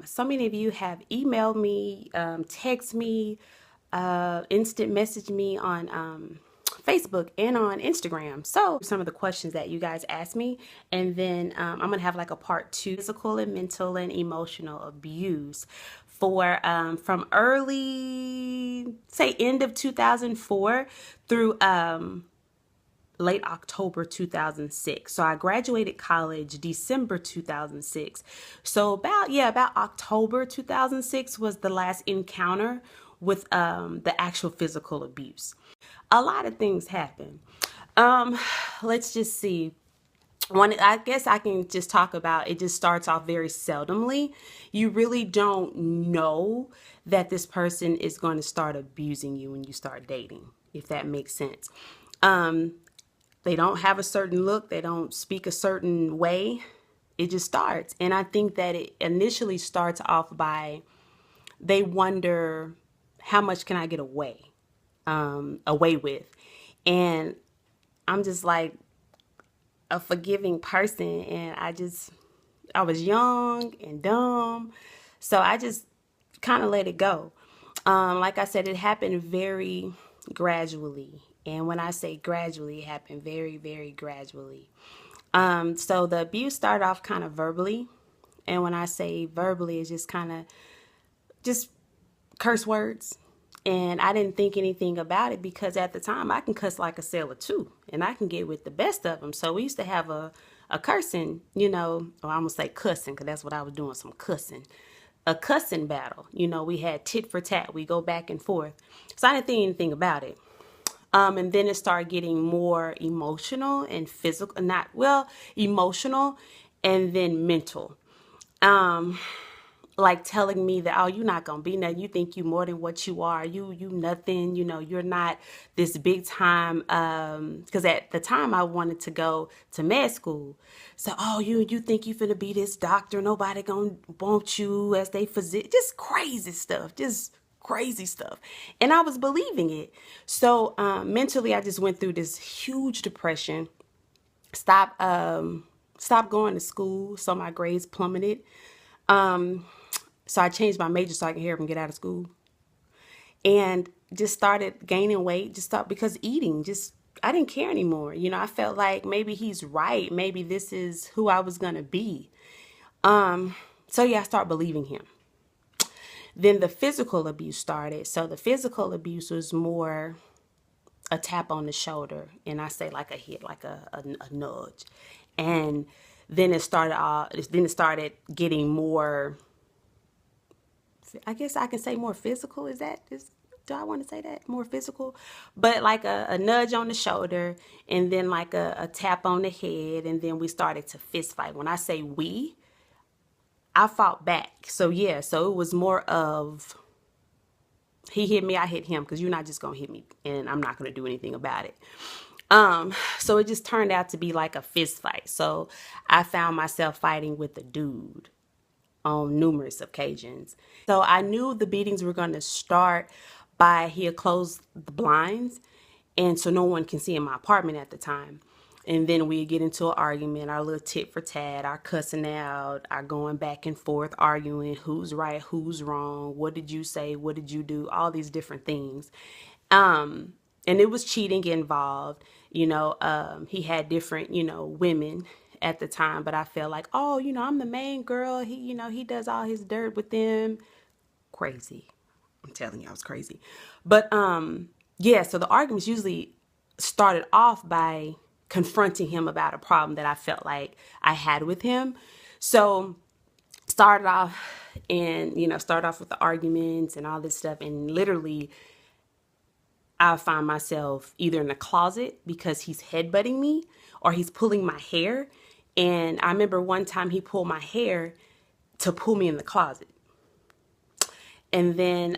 So many of you have emailed me, text me, instant message me on Facebook and on Instagram. So some of the questions that you guys asked me, and then I'm gonna have like a part 2, physical and mental and emotional abuse for from early, say end of 2004 through late October 2006. So I graduated college December 2006. So about October 2006 was the last encounter with the actual physical abuse. A lot of things happen. Um, let's just see. One, I guess I can just talk about it. Just starts off very seldomly. You really don't know that this person is going to start abusing you when you start dating, if that makes sense. They don't have a certain look, they don't speak a certain way. It just starts. And I think that it initially starts off by they wonder, how much can I get away with? And I'm just like a forgiving person, and I was young and dumb. So I just kind of let it go. Like I said, it happened very gradually. And when I say gradually, it happened very, very gradually. So the abuse started off kind of verbally. And when I say verbally, it's just kind of just curse words. And I didn't think anything about it because at the time I can cuss like a sailor too. And I can get with the best of them. So we used to have a cursing, or I'm going to say cussing because that's what I was doing, some cussing. A cussing battle. We had tit for tat. We go back and forth. So I didn't think anything about it. And then it started getting more emotional and physical, emotional and then mental. Like telling me that, oh, you're not gonna be nothing. You think you more than what you are. You nothing. You're not this big time. Because at the time I wanted to go to med school. So, oh, you think you finna be this doctor? Nobody gonna want you as they physician. Just crazy stuff. Just crazy stuff. And I was believing it. So mentally, I just went through this huge depression. Stopped going to school. So my grades plummeted. So I changed my major so I can hear him get out of school, and just started gaining weight. Just stopped because eating. Just I didn't care anymore. I felt like maybe he's right. Maybe this is who I was gonna be. So yeah, I started believing him. Then the physical abuse started. So the physical abuse was more a tap on the shoulder, and I say like a hit, like a nudge, and then it started getting more. I guess I can say more physical. Do I want to say that? More physical? But like a nudge on the shoulder, and then like a tap on the head, and then we started to fist fight. When I say we, I fought back. So yeah, so it was more of he hit me, I hit him, because you're not just gonna hit me and I'm not gonna do anything about it. So it just turned out to be like a fist fight. So I found myself fighting with a dude on numerous occasions. So I knew the beatings were going to start by he had closed the blinds, and so no one can see in my apartment at the time. And then we get into an argument, our little tit for tat, our cussing out, our going back and forth, arguing who's right, who's wrong, what did you say, what did you do, all these different things. And it was cheating involved. He had different, women at the time, but I felt like, oh, I'm the main girl. He does all his dirt with them. Crazy. I'm telling you, I was crazy. But yeah, so the arguments usually started off by confronting him about a problem that I felt like I had with him. So started off start off with the arguments and all this stuff, and literally I find myself either in the closet because he's headbutting me or he's pulling my hair. And I remember one time he pulled my hair to pull me in the closet. And then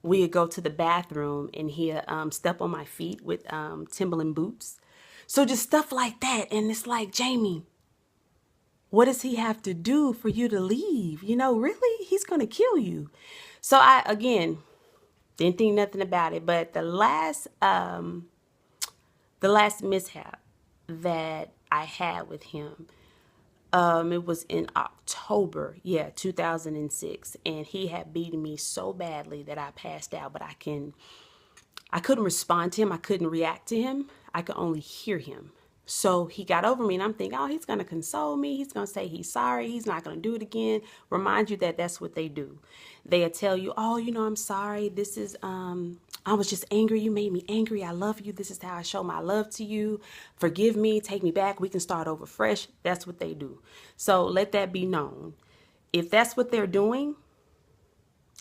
we'd go to the bathroom and he'd step on my feet with Timberland boots. So just stuff like that. And it's like, Jamie, what does he have to do for you to leave? Really? He's going to kill you. So I, again, didn't think nothing about it. But the last mishap that I had with him, It was in October, yeah, 2006, and he had beaten me so badly that I passed out. But I couldn't respond to him. I couldn't react to him. I could only hear him. So he got over me, and I'm thinking, oh, he's going to console me. He's going to say he's sorry. He's not going to do it again. Remind you that that's what they do. They'll tell you, oh, I'm sorry. This is, I was just angry. You made me angry. I love you. This is how I show my love to you. Forgive me. Take me back. We can start over fresh. That's what they do. So let that be known. If that's what they're doing,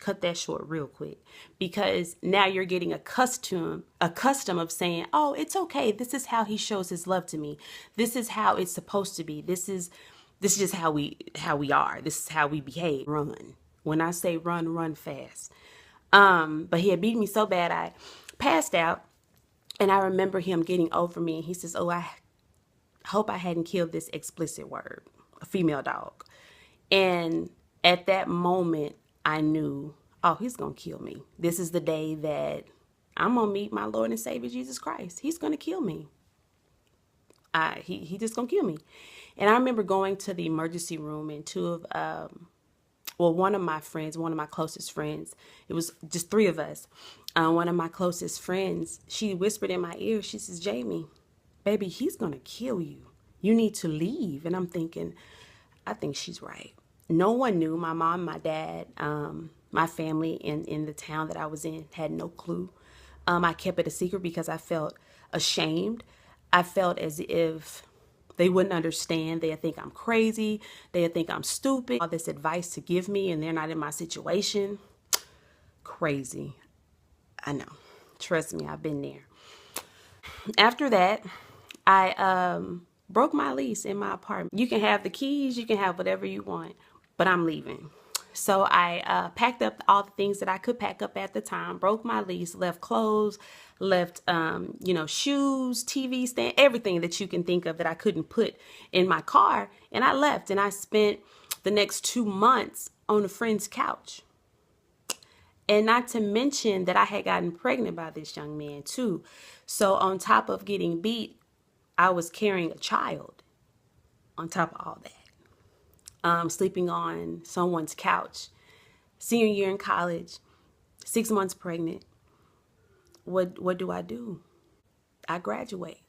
cut that short real quick, because now you're getting accustomed of saying, oh, it's okay, this is how he shows his love to me, this is how it's supposed to be, this is just how we are, this is how we behave. Run. When I say run, run fast. But he had beaten me so bad I passed out, and I remember him getting over me, and he says, oh, I hope I hadn't killed this explicit word, a female dog. And at that moment, I knew, oh, he's going to kill me. This is the day that I'm going to meet my Lord and Savior, Jesus Christ. He's going to kill me. He just going to kill me. And I remember going to the emergency room, and one of my friends, one of my closest friends, it was just three of us. One of my closest friends, she whispered in my ear, she says, Jamie, baby, he's going to kill you. You need to leave. And I'm thinking, I think she's right. No one knew. My mom, my dad, my family in the town that I was in had no clue. I kept it a secret because I felt ashamed. I felt as if they wouldn't understand. They'd think I'm crazy. They'd think I'm stupid. All this advice to give me, and they're not in my situation. Crazy. I know. Trust me, I've been there. After that, I broke my lease in my apartment. You can have the keys, you can have whatever you want, but I'm leaving. So I packed up all the things that I could pack up at the time, broke my lease, left clothes, left, shoes, TV stand, everything that you can think of that I couldn't put in my car. And I left, and I spent the next 2 months on a friend's couch. And not to mention that I had gotten pregnant by this young man too. So on top of getting beat, I was carrying a child on top of all that. Sleeping on someone's couch. Senior year in college, 6 months pregnant. What do I do? I graduate.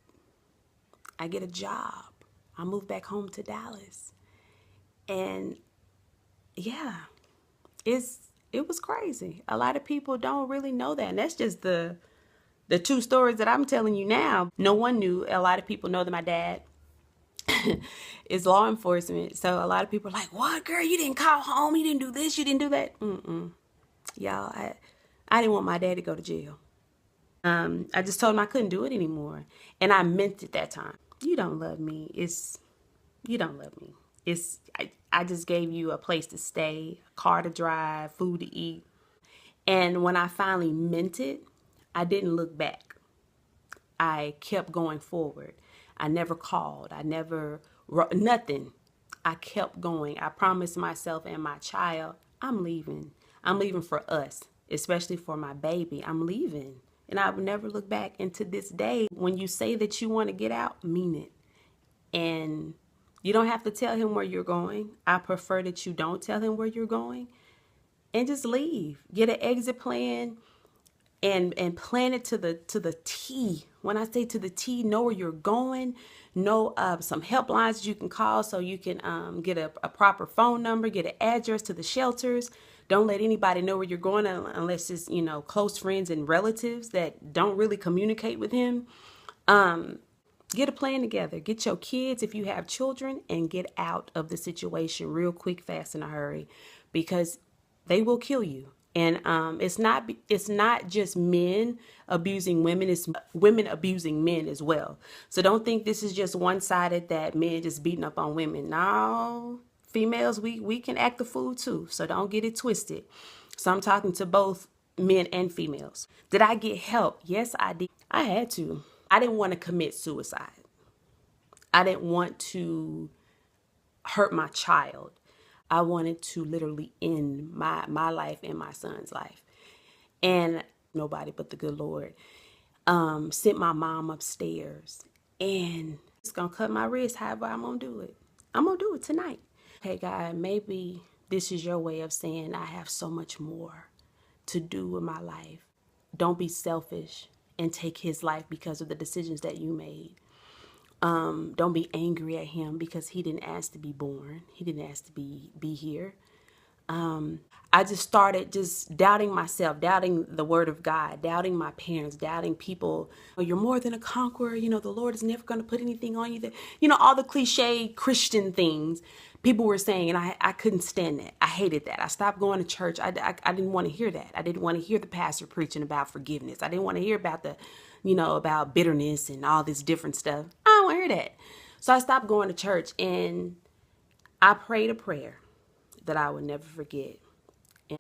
I get a job. I move back home to Dallas. And yeah, it was crazy. A lot of people don't really know that. And that's just the two stories that I'm telling you now. No one knew. A lot of people know that my dad is law enforcement. So a lot of people are like, what, girl, you didn't call home, you didn't do this, you didn't do that. Y'all, I didn't want my dad to go to jail. I just told him I couldn't do it anymore. And I meant it that time. You don't love me. You don't love me. I just gave you a place to stay, a car to drive, food to eat. And when I finally meant it, I didn't look back. I kept going forward. I never called. I never wrote nothing. I kept going. I promised myself and my child, I'm leaving. I'm leaving for us, especially for my baby. I'm leaving. And I would never look back. And to this day, when you say that you want to get out, mean it. And you don't have to tell him where you're going. I prefer that you don't tell him where you're going, and just leave. Get an exit plan and plan it to the T. When I say to the T, know where you're going. Know some helplines you can call so you can get a proper phone number, get an address to the shelters. Don't let anybody know where you're going unless it's, close friends and relatives that don't really communicate with him. Get a plan together. Get your kids, if you have children, and get out of the situation real quick, fast, in a hurry, because they will kill you. And it's not just men abusing women, it's women abusing men as well. So don't think this is just one-sided, that men just beating up on women. No, females, we can act the fool too. So don't get it twisted. So I'm talking to both men and females. Did I get help? Yes, I did. I had to. I didn't want to commit suicide. I didn't want to hurt my child. I wanted to literally end my life and my son's life. And nobody but the good Lord sent my mom upstairs. And it's going to cut my wrist however I'm going to do it. I'm going to do it tonight. Hey, God, maybe this is your way of saying I have so much more to do with my life. Don't be selfish and take his life because of the decisions that you made. Don't be angry at him because he didn't ask to be born. He didn't ask to be here. I just started just doubting myself, doubting the word of God, doubting my parents, doubting people. Oh, you're more than a conqueror. You know, the Lord is never going to put anything on you that, you know, all the cliche Christian things people were saying. And I couldn't stand that. I hated that. I stopped going to church. I didn't want to hear that. I didn't want to hear the pastor preaching about forgiveness. I didn't want to hear about about bitterness and all this different stuff. I don't want to hear that. So I stopped going to church and I prayed a prayer that I would never forget.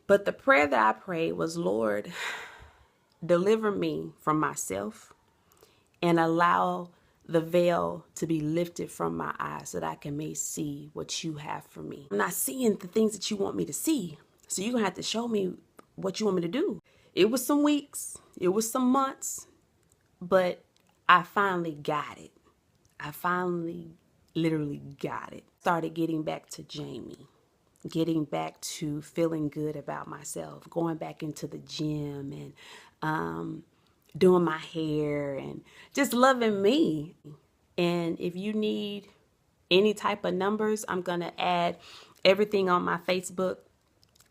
But the prayer that I prayed was, Lord, deliver me from myself and allow the veil to be lifted from my eyes so that I can may see what you have for me. I'm not seeing the things that you want me to see. So you're going to have to show me what you want me to do. It was some weeks, it was some months, but I finally got it. I finally literally got it. Started getting back to Jamie. Getting back to feeling good about myself, going back into the gym and doing my hair and just loving me. And if you need any type of numbers, I'm going to add everything on my Facebook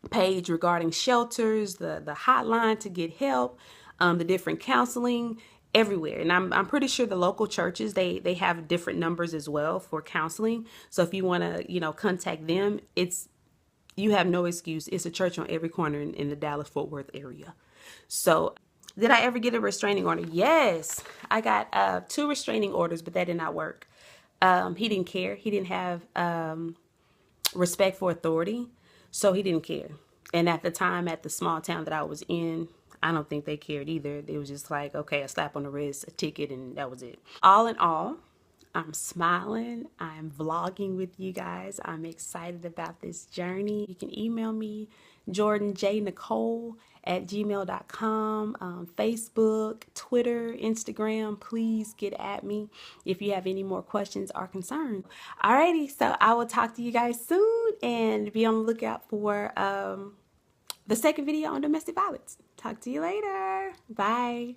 page regarding shelters, the hotline to get help, the different counseling everywhere. And I'm pretty sure the local churches, they have different numbers as well for counseling. So if you want to, contact them, you have no excuse. It's a church on every corner in the Dallas-Fort Worth area. So did I ever get a restraining order? Yes. I got 2 restraining orders, but that did not work. He didn't care. He didn't have respect for authority. So he didn't care. And at the time, at the small town that I was in, I don't think they cared either. It was just like, okay, a slap on the wrist, a ticket, and that was it. All in all, I'm smiling. I'm vlogging with you guys. I'm excited about this journey. You can email me, jordanjnicole@gmail.com, Facebook, Twitter, Instagram. Please get at me if you have any more questions or concerns. Alrighty, so I will talk to you guys soon and be on the lookout for the second video on domestic violence. Talk to you later. Bye.